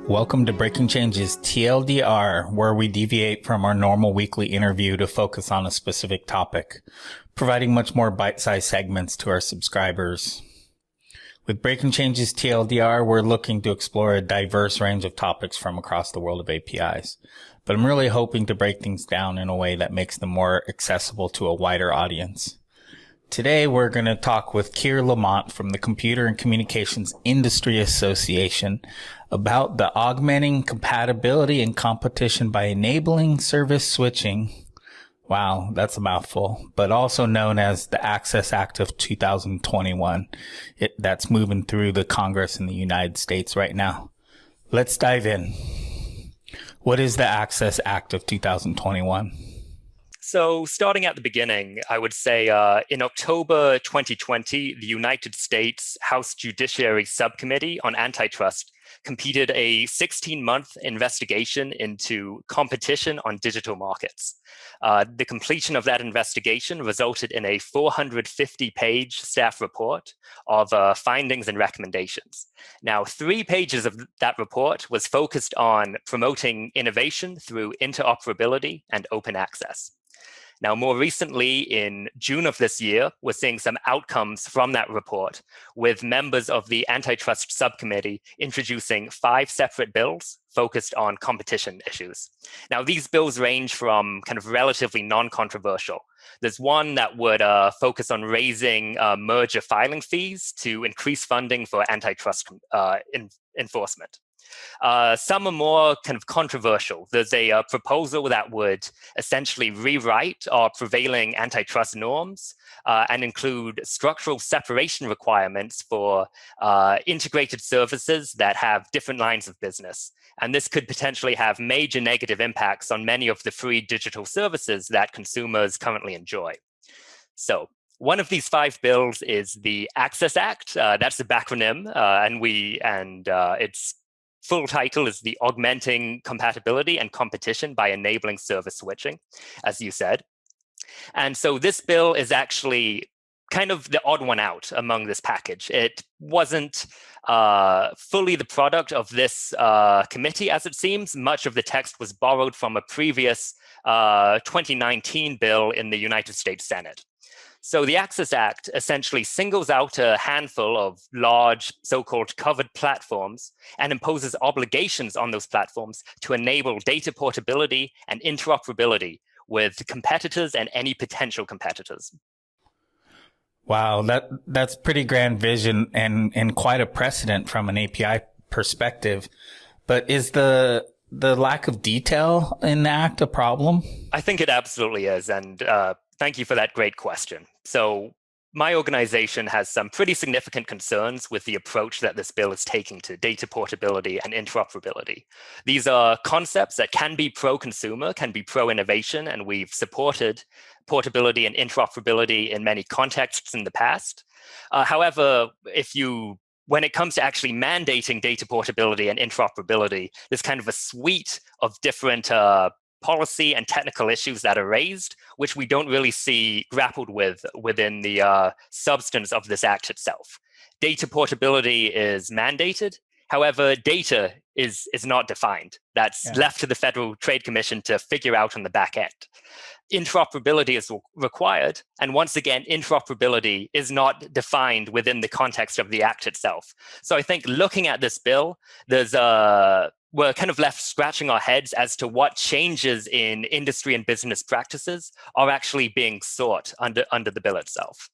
Welcome to Breaking Changes TLDR, where we deviate from our normal weekly interview to focus on a specific topic, providing much more bite-sized segments to our subscribers. With Breaking Changes TLDR, we're looking to explore a diverse range of topics from across the world of APIs, but I'm really hoping to break things down in a way that makes them more accessible to a wider audience. Today, we're going to talk with Keir Lamont from the Computer and Communications Industry Association about the Augmenting Compatibility and Competition by Enabling Service Switching. Wow, that's a mouthful, but also known as the Access Act of 2021. That's moving through the Congress in the United States right now. Let's dive in. What is the Access Act of 2021? So starting at the beginning, I would say in October 2020, the United States House Judiciary Subcommittee on Antitrust completed a 16-month investigation into competition on digital markets. The completion of that investigation resulted in a 450-page staff report of findings and recommendations. Now, 3 pages of that report was focused on promoting innovation through interoperability and open access. Now, more recently, in June of this year, we're seeing some outcomes from that report, with members of the Antitrust Subcommittee introducing 5 separate bills focused on competition issues. Now, these bills range from kind of relatively non-controversial. There's one that would focus on raising merger filing fees to increase funding for antitrust enforcement. Some are more kind of controversial. There's a proposal that would essentially rewrite our prevailing antitrust norms and include structural separation requirements for integrated services that have different lines of business. And this could potentially have major negative impacts on many of the free digital services that consumers currently enjoy. So one of these 5 bills is the Access Act. That's the backronym, and its full title is the Augmenting Compatibility and Competition by Enabling Service Switching, as you said. And so this bill is actually kind of the odd one out among this package. It wasn't fully the product of this committee, as it seems. Much of the text was borrowed from a previous 2019 bill in the United States Senate. So the Access Act essentially singles out a handful of large so-called covered platforms and imposes obligations on those platforms to enable data portability and interoperability with competitors and any potential competitors. Wow, that's pretty grand vision and quite a precedent from an API perspective. But is the lack of detail in the Act a problem? I think it absolutely is. And thank you for that great question. So my organization has some pretty significant concerns with the approach that this bill is taking to data portability and interoperability. These are concepts that can be pro-consumer, can be pro-innovation, and we've supported portability and interoperability in many contexts in the past. However, when it comes to actually mandating data portability and interoperability, there's kind of a suite of different policy and technical issues that are raised, which we don't really see grappled with within the substance of this act itself. Data portability is mandated. However, data is not defined. That's left to the Federal Trade Commission to figure out on the back end. Interoperability is required. And once again, interoperability is not defined within the context of the act itself. So I think looking at this bill, we're kind of left scratching our heads as to what changes in industry and business practices are actually being sought under the bill itself.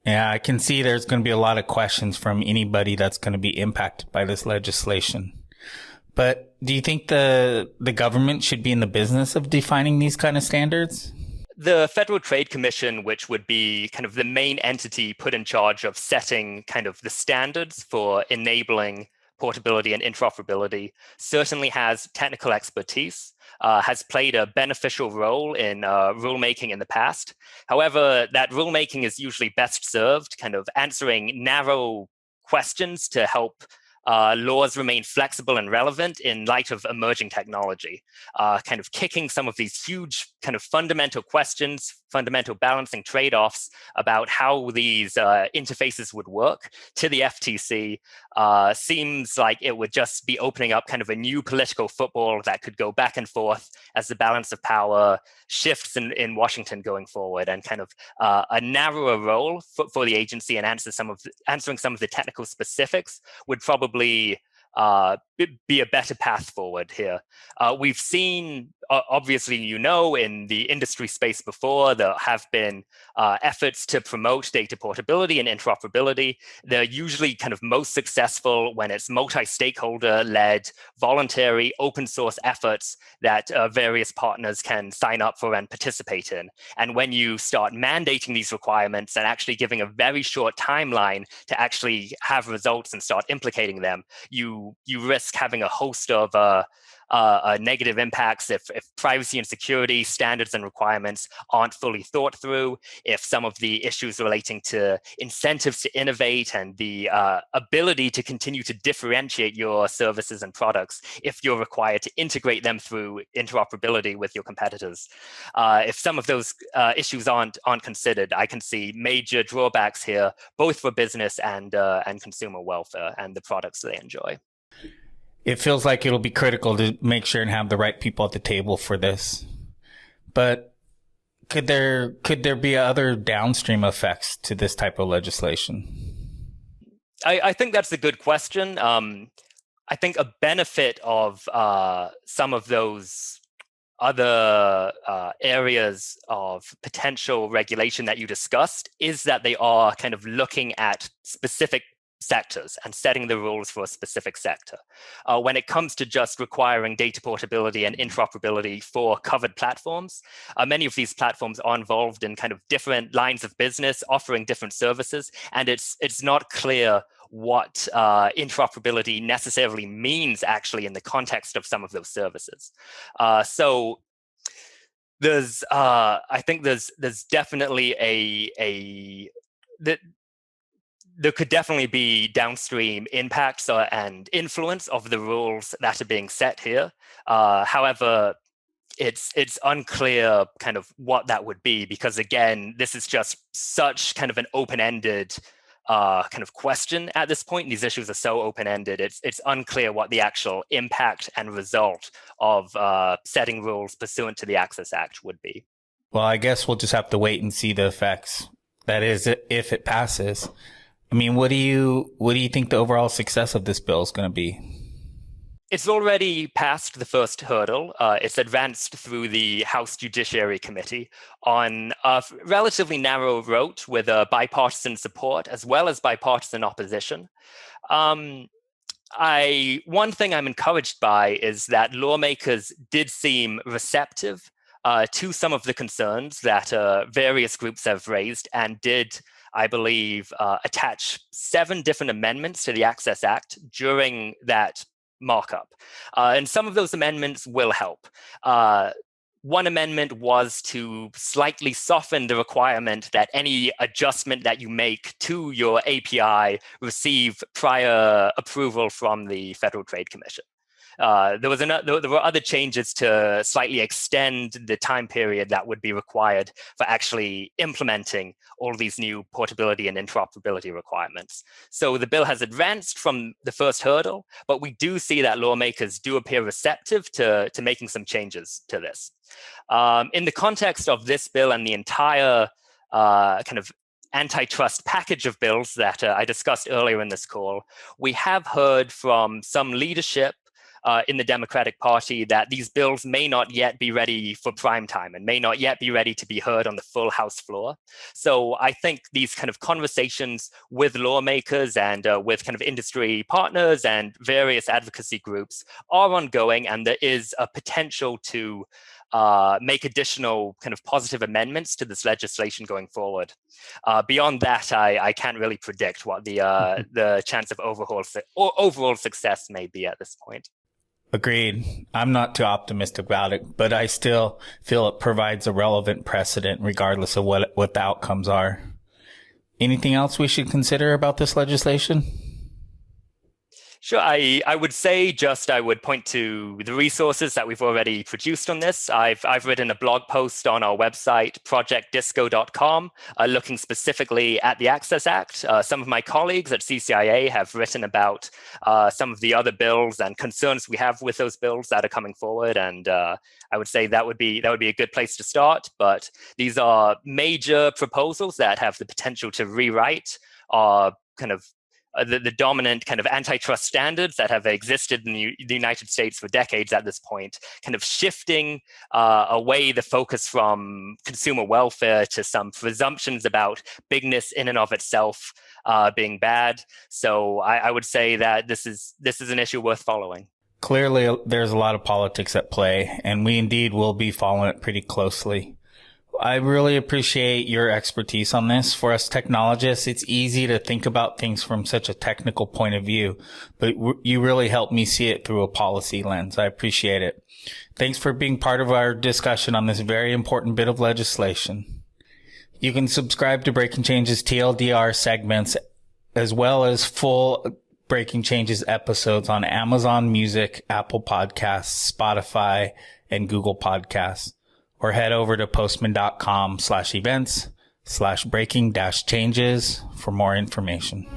Yeah, I can see there's going to be a lot of questions from anybody that's going to be impacted by this legislation. But do you think the government should be in the business of defining these kind of standards? The Federal Trade Commission, which would be kind of the main entity put in charge of setting kind of the standards for enabling portability and interoperability, certainly has technical expertise, has played a beneficial role in rulemaking in the past. However, that rulemaking is usually best served kind of answering narrow questions to help laws remain flexible and relevant in light of emerging technology, kind of kicking some of these huge kind of fundamental questions, fundamental balancing trade-offs about how these interfaces would work to the FTC seems like it would just be opening up kind of a new political football that could go back and forth as the balance of power shifts in Washington going forward, and kind of a narrower role for the agency and answering some of the technical specifics would probably be a better path forward here. We've seen, obviously, in the industry space before, there have been efforts to promote data portability and interoperability. They're usually kind of most successful when it's multi-stakeholder-led, voluntary, open source efforts that various partners can sign up for and participate in. And when you start mandating these requirements and actually giving a very short timeline to actually have results and start implicating them, you risk having a host of negative impacts if privacy and security standards and requirements aren't fully thought through, if some of the issues relating to incentives to innovate and the ability to continue to differentiate your services and products, if you're required to integrate them through interoperability with your competitors. If some of those issues aren't considered, I can see major drawbacks here, both for business and consumer welfare and the products they enjoy. It feels like it'll be critical to make sure and have the right people at the table for this. But could there be other downstream effects to this type of legislation? I think that's a good question. I think a benefit of some of those other areas of potential regulation that you discussed is that they are kind of looking at specific sectors and setting the rules for a specific sector. When it comes to just requiring data portability and interoperability for covered platforms, many of these platforms are involved in kind of different lines of business, offering different services, and it's not clear what interoperability necessarily means actually in the context of some of those services. So there's, I think there's definitely there could definitely be downstream impacts and influence of the rules that are being set here. However, it's unclear kind of what that would be, because again, this is just such kind of an open-ended kind of question at this point. These issues are so open-ended, it's unclear what the actual impact and result of setting rules pursuant to the Access Act would be. Well, I guess we'll just have to wait and see the effects. That is, if it passes. I mean, what do you think the overall success of this bill is going to be? It's already passed the first hurdle. It's advanced through the House Judiciary Committee on a relatively narrow road with bipartisan support as well as bipartisan opposition. One thing I'm encouraged by is that lawmakers did seem receptive to some of the concerns that various groups have raised, and did, I believe, attach 7 different amendments to the Access Act during that markup. And some of those amendments will help. One amendment was to slightly soften the requirement that any adjustment that you make to your API receive prior approval from the Federal Trade Commission. There were other changes to slightly extend the time period that would be required for actually implementing all these new portability and interoperability requirements. So the bill has advanced from the first hurdle, but we do see that lawmakers do appear receptive to making some changes to this. In the context of this bill and the entire kind of antitrust package of bills that I discussed earlier in this call, we have heard from some leadership in the Democratic Party that these bills may not yet be ready for prime time and may not yet be ready to be heard on the full House floor. So I think these kind of conversations with lawmakers and with kind of industry partners and various advocacy groups are ongoing, and there is a potential to make additional kind of positive amendments to this legislation going forward. Beyond that, I can't really predict what the chance of overall success may be at this point. Agreed. I'm not too optimistic about it, but I still feel it provides a relevant precedent regardless of what the outcomes are. Anything else we should consider about this legislation? Sure. I would say I would point to the resources that we've already produced on this. I've written a blog post on our website, projectdisco.com, looking specifically at the Access Act. Some of my colleagues at CCIA have written about some of the other bills and concerns we have with those bills that are coming forward. And I would say that would be a good place to start. But these are major proposals that have the potential to rewrite our kind of the dominant kind of antitrust standards that have existed in the United States for decades at this point, kind of shifting away the focus from consumer welfare to some presumptions about bigness in and of itself being bad. So I would say that this is an issue worth following. Clearly, there's a lot of politics at play, and we indeed will be following it pretty closely. I really appreciate your expertise on this. For us technologists, it's easy to think about things from such a technical point of view, but you really helped me see it through a policy lens. I appreciate it. Thanks for being part of our discussion on this very important bit of legislation. You can subscribe to Breaking Changes TLDR segments as well as full Breaking Changes episodes on Amazon Music, Apple Podcasts, Spotify, and Google Podcasts. Or head over to postman.com/events/breaking-changes for more information.